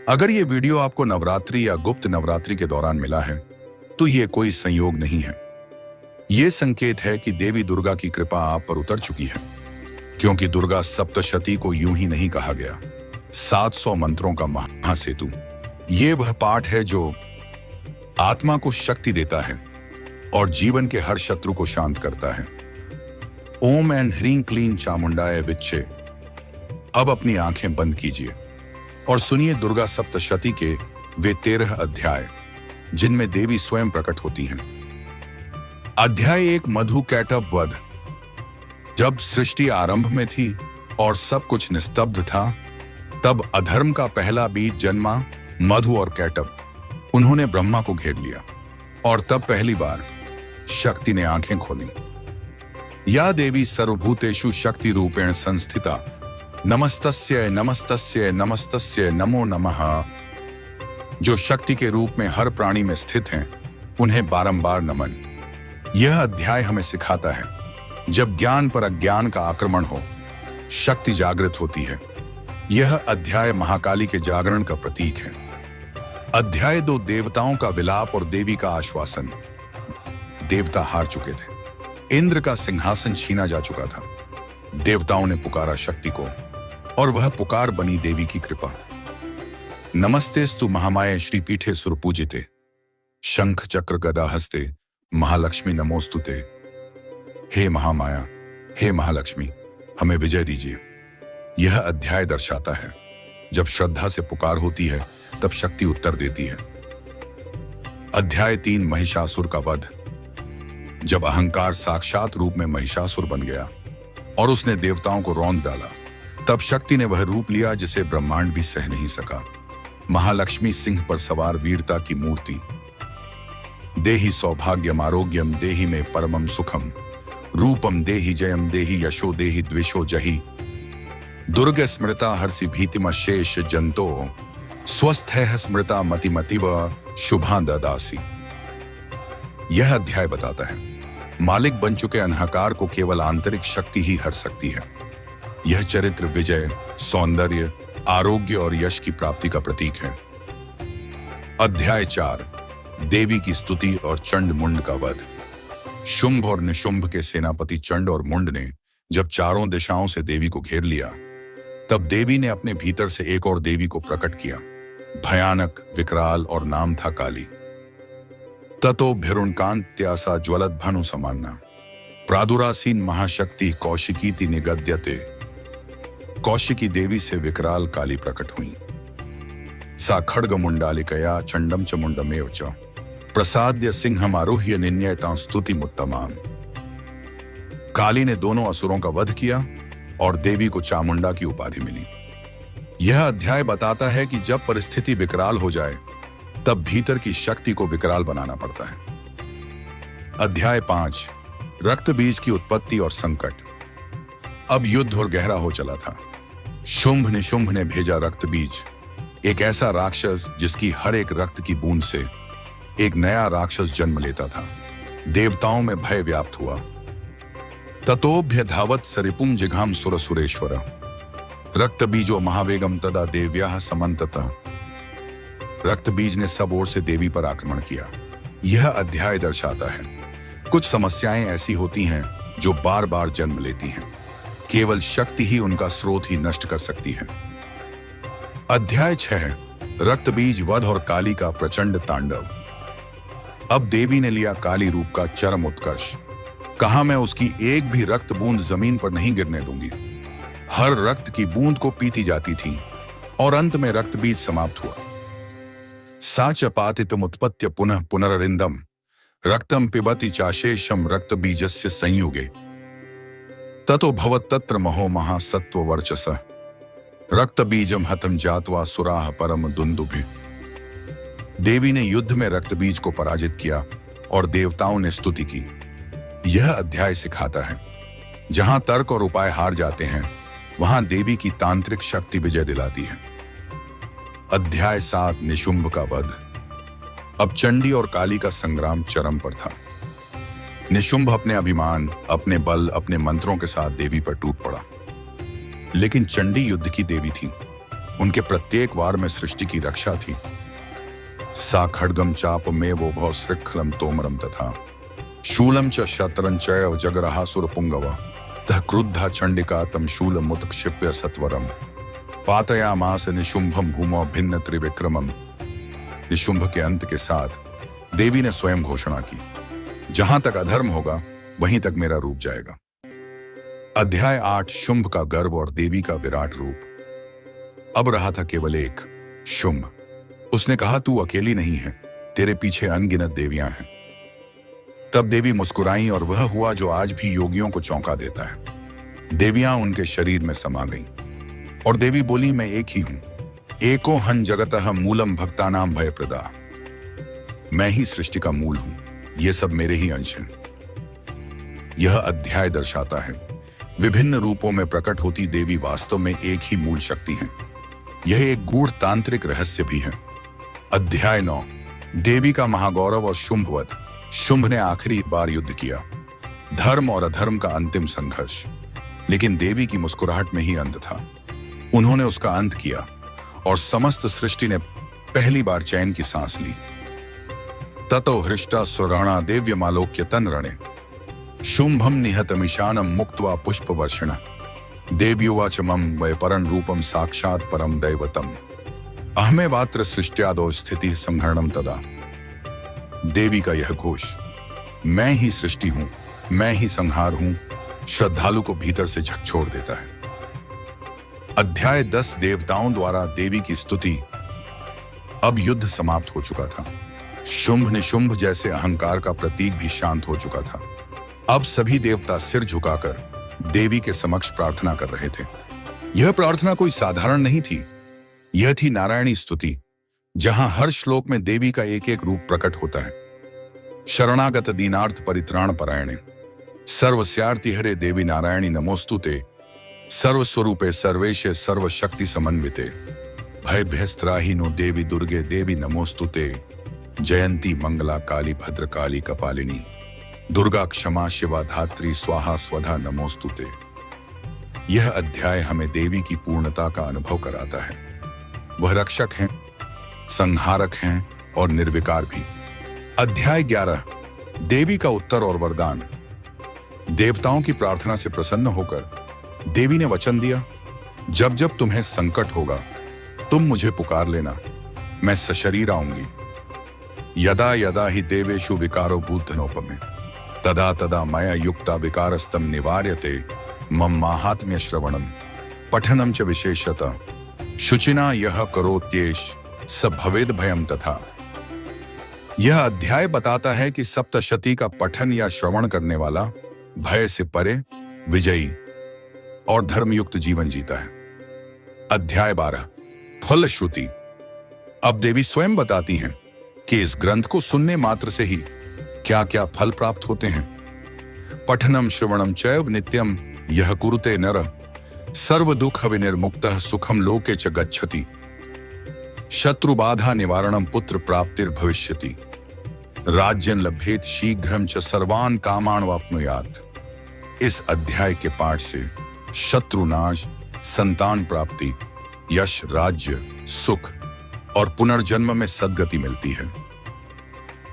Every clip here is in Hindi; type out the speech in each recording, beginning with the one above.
अगर ये वीडियो आपको नवरात्रि या गुप्त नवरात्रि के दौरान मिला है तो ये कोई संयोग नहीं है। ये संकेत है कि देवी दुर्गा की कृपा आप पर उतर चुकी है, क्योंकि दुर्गा सप्तशती को यूं ही नहीं कहा गया। 700 मंत्रों का महासेतु ये वह पाठ है जो आत्मा को शक्ति देता है और जीवन के हर शत्रु को शांत करता है। ओम एंड ह्रीं क्लीं चामुंडाय विच्चे। अब अपनी आंखें बंद कीजिए और सुनिए दुर्गा सप्तशती के वे 13 अध्याय जिनमें देवी स्वयं प्रकट होती हैं। अध्याय 1 मधु कैटभ वध। जब सृष्टि आरंभ में थी और सब कुछ निस्तब्ध था, तब अधर्म का पहला बीज जन्मा, मधु और कैटभ। उन्होंने ब्रह्मा को घेर लिया और तब पहली बार शक्ति ने आंखें खोली। या देवी सर्वभूतेषु शक्ति रूपेण संस्थिता, नमस्तस्य नमस्तस्य नमस्तस्य नमो नमः। जो शक्ति के रूप में हर प्राणी में स्थित हैं, उन्हें बारंबार नमन। यह अध्याय हमें सिखाता है जब ज्ञान पर अज्ञान का आक्रमण हो, शक्ति जागृत होती है। यह अध्याय महाकाली के जागरण का प्रतीक है। अध्याय 2 देवताओं का विलाप और देवी का आश्वासन। देवता हार चुके थे, इंद्र का सिंहासन छीना जा चुका था। देवताओं ने पुकारा शक्ति को और वह पुकार बनी देवी की कृपा। नमस्तेस्तु महामाये श्रीपीठे सुरपूजिते, शंख चक्र गदा हस्ते महालक्ष्मी नमोस्तुते। हे महामाया, हे महालक्ष्मी, हमें विजय दीजिए। यह अध्याय दर्शाता है जब श्रद्धा से पुकार होती है तब शक्ति उत्तर देती है। अध्याय 3 महिषासुर का वध। जब अहंकार साक्षात रूप में महिषासुर बन गया और उसने देवताओं को रौंद डाला, तब शक्ति ने वह रूप लिया जिसे ब्रह्मांड भी सह नहीं सका। महालक्ष्मी सिंह पर सवार वीरता की मूर्ति। देहि सौभाग्यम आरोग्यम देहि में परमम सुखम, रूपम देहि जयम देहि यशो देहि द्विषो जहि। दुर्ग स्मृता हर्षि भीतिम शेष जंतो, स्वस्थ है स्मृता मतिमतिव शुभा ददासी। यह अध्याय बताता है मालिक बन चुके अहंकार को केवल आंतरिक शक्ति ही हर सकती है। यह चरित्र विजय, सौंदर्य, आरोग्य और यश की प्राप्ति का प्रतीक है। अध्याय 4 देवी की स्तुति और चंड मुंड का वध। शुंभ और निशुंभ के सेनापति चंड और मुंड ने जब चारों दिशाओं से देवी को घेर लिया, तब देवी ने अपने भीतर से एक और देवी को प्रकट किया, भयानक, विकराल, और नाम था काली। ततो भिरुणकांत्यासा ज्वलत भनु समान्ना, प्रादुरासीन महाशक्ति कौशिकीति निगद्यते। कौशिकी देवी से विकराल काली प्रकट हुई। सा खड्ग मुंडालिकया चंडम च मुंडमेव च, प्रसाद्य सिंहम आरुह्य निन्यतां स्तुति मुत्तमाम। काली ने दोनों असुरों का वध किया और देवी को चामुंडा की उपाधि मिली। यह अध्याय बताता है कि जब परिस्थिति विकराल हो जाए, तब भीतर की शक्ति को विकराल बनाना पड़ता है। अध्याय 5 रक्त बीज की उत्पत्ति और संकट। अब युद्ध और गहरा हो चला था। शुंभ निशुंभ ने भेजा रक्त बीज, एक ऐसा राक्षस जिसकी हर एक रक्त की बूंद से एक नया राक्षस जन्म लेता था। देवताओं में भय व्याप्त हुआ। ततोभ्य धावत सरिपुं जिघाम सुरसुरेश्वर, रक्त बीजो महावेगम तदा देव्याः समन्ततः। रक्त बीज ने सब ओर से देवी पर आक्रमण किया। यह अध्याय दर्शाता है कुछ समस्याएं ऐसी होती हैं जो बार बार जन्म लेती हैं। केवल शक्ति ही उनका स्रोत ही नष्ट कर सकती है। अध्याय 6 रक्त बीज वध और काली का प्रचंड तांडव। अब देवी ने लिया काली रूप का चरम उत्कर्ष। कहा, मैं उसकी एक भी रक्त बूंद जमीन पर नहीं गिरने दूंगी। हर रक्त की बूंद को पीती जाती थी और अंत में रक्त बीज समाप्त हुआ। साच पातितम उत्पत्य पुनः पुनररिंदम, रक्तम पिबति चाशेषम रक्त बीजस्य संयुगे। ततो भवत तत्र महो महासत्व वर्चस, रक्त बीजम हतम जात्वा सुराह परम दुंदुभि। देवी ने युद्ध में रक्त बीज को पराजित किया और देवताओं ने स्तुति की। यह अध्याय सिखाता है जहां तर्क और उपाय हार जाते हैं, वहां देवी की तांत्रिक शक्ति विजय दिलाती है। अध्याय 7 निशुंभ का वध। अब चंडी और काली का संग्राम चरम पर था। निशुंभ अपने अभिमान, अपने बल, अपने मंत्रों के साथ देवी पर टूट पड़ा। लेकिन चंडी युद्ध की देवी थी। उनके प्रत्येक वार में सृष्टि की रक्षा थी। सा खड्गम चाप में वो भव श्रृखलम तोमरम तथा शूलम च शतरं चैव जगरहासुर पुंगव तः क्रुद्धा चंडिका तम शूलम उत्क्षिप्य सत्वरम पातयामास निशुंभम भूमौ भिन्न त्रिविक्रमम। निशुंभ के अंत के साथ देवी ने स्वयं घोषणा की, जहां तक अधर्म होगा वहीं तक मेरा रूप जाएगा। अध्याय 8 शुंभ का गर्व और देवी का विराट रूप। अब रहा था केवल एक, शुंभ। उसने कहा, तू अकेली नहीं है, तेरे पीछे अनगिनत देवियां हैं। तब देवी मुस्कुराई और वह हुआ जो आज भी योगियों को चौंका देता है। देवियां उनके शरीर में समा गईं और देवी बोली, मैं एक ही हूं, एको हन जगतः मूलम भक्तानाम भयप्रदा। मैं ही सृष्टि का मूल हूं, ये सब मेरे ही अंश हैं। यह अध्याय दर्शाता है विभिन्न रूपों में प्रकट होती देवी वास्तव में एक ही मूल शक्ति हैं। यह एक गूढ़ तांत्रिक रहस्य भी है। अध्याय 9 देवी का महागौरव और शुंभवध। शुंभ ने आखिरी बार युद्ध किया, धर्म और अधर्म का अंतिम संघर्ष, लेकिन देवी की मुस्कुराहट में ही अंत था। उन्होंने उसका अंत किया और समस्त सृष्टि ने पहली बार चैन की सांस ली। ततो हृष्टा स्वराणा देव्यमालोक्य तनरणे शुंभम निहतमिशानम मुक्त्वा पुष्पवर्षिणः देव्युवाच मम वै परं रूपम साक्षात् परम दैवतम अहमेवात्र सृष्ट्यादो स्थिति संहरणम तदा। देवी का यह घोष, मैं ही सृष्टि हूं, मैं ही संहार हूं, श्रद्धालु को भीतर से झकझोर देता है। अध्याय 10 देवताओं द्वारा देवी की स्तुति। अब युद्ध समाप्त हो चुका था। शुंभ निशुंभ जैसे अहंकार का प्रतीक भी शांत हो चुका था। अब सभी देवता सिर झुकाकर देवी के समक्ष प्रार्थना कर रहे थे। यह प्रार्थना कोई साधारण नहीं थी, यह थी नारायणी स्तुति, जहां हर श्लोक में देवी का एक एक रूप प्रकट होता है। शरणागत दीनार्थ परित्राण परायणे सर्वस्यार्ति हरे देवी नारायणी नमोस्तुते सर्वस्वरूपे सर्वेशे सर्वशक्ति समन्विते भयभ्यस्त्राहिनो देवी दुर्गे देवी नमोस्तुते जयंती मंगला काली भद्रकाली कपालिनी दुर्गा क्षमा शिवा धात्री स्वाहा स्वधा नमोस्तुते। यह अध्याय हमें देवी की पूर्णता का अनुभव कराता है। वह रक्षक हैं, संहारक हैं और निर्विकार भी। अध्याय 11 देवी का उत्तर और वरदान। देवताओं की प्रार्थना से प्रसन्न होकर देवी ने वचन दिया, जब जब तुम्हें संकट होगा तुम मुझे पुकार लेना, मैं सशरीर आऊंगी। यदा यदा ही देवेषु विकारो भूतधनोपमे तदा तदा मया युक्ता विकारस्तम निवार्यते मम माहात्म्य श्रवणम पठनम च विशेषतः शुचिना यह करोत्येष स भवेद भयम तथा। यह अध्याय बताता है कि सप्तशती का पठन या श्रवण करने वाला भय से परे, विजयी और धर्मयुक्त जीवन जीता है। अध्याय 12 फलश्रुति। अब देवी स्वयं बताती हैं कि इस ग्रंथ को सुनने मात्र से ही क्या क्या फल प्राप्त होते हैं। पठनम श्रवणम चैव नित्यम यह कुरुते नर सर्व दुख विनिर्मुक्तः सुखम लोके च गच्छति शत्रु बाधा निवारणम पुत्र प्राप्तिर भविष्यति राज्यं लभेत शीघ्रम च सर्वान् कामान् वाप्नुयात्। इस अध्याय के पाठ से शत्रुनाश, संतान प्राप्ति, यश, राज्य, सुख और पुनर्जन्म में सद्गति मिलती है।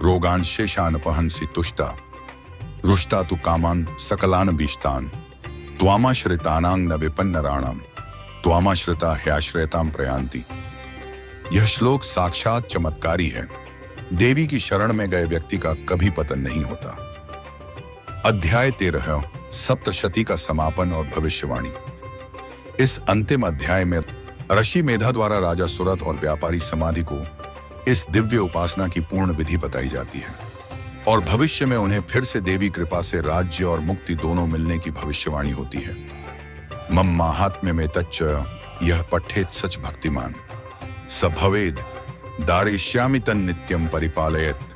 रोगान शेषानपहंसि तुष्टा रुष्टा तु कामान सकलान बीष्टान त्वामाश्रितानां न विपन्नराणाम त्वामाश्रिता ह्याश्रयताम प्रयांति। यह श्लोक साक्षात चमत्कारी है। देवी की शरण में गए व्यक्ति का कभी पतन नहीं होता। अध्याय 13 सप्तशती का समापन और भविष्यवाणी। इस अंतिम अध्याय में ऋषि मेधा द्वारा राजा सुरथ और व्यापारी समाधि को इस दिव्य उपासना की पूर्ण विधि बताई जाती है और भविष्य में उन्हें फिर से देवी कृपा से राज्य और मुक्ति दोनों मिलने की भविष्यवाणी होती है। मम महात्म्य में तच्च यह पठेत सच भक्तिमान स भवेद दारेश्यामि तन नित्यम परिपालयत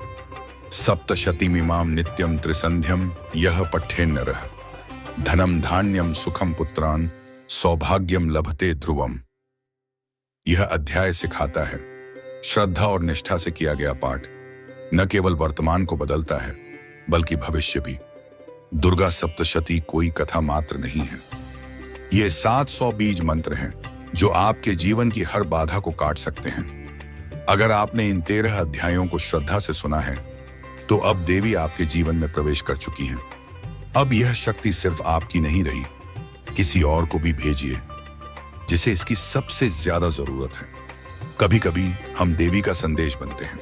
सप्तशतीमिमाम नित्यम त्रिसंध्यम यह पठेन नरः धनम धान्यम सुखम पुत्रान सौभाग्यम लभते ध्रुवम। यह अध्याय सिखाता है श्रद्धा और निष्ठा से किया गया पाठ न केवल वर्तमान को बदलता है बल्कि भविष्य भी। दुर्गा सप्तशती कोई कथा मात्र नहीं है, ये 700 बीज मंत्र हैं जो आपके जीवन की हर बाधा को काट सकते हैं। अगर आपने इन 13 अध्यायों को श्रद्धा से सुना है तो अब देवी आपके जीवन में प्रवेश कर चुकी हैं। अब यह शक्ति सिर्फ आपकी नहीं रही, किसी और को भी भेजिए जिसे इसकी सबसे ज्यादा जरूरत है। कभी कभी हम देवी का संदेश बनते हैं।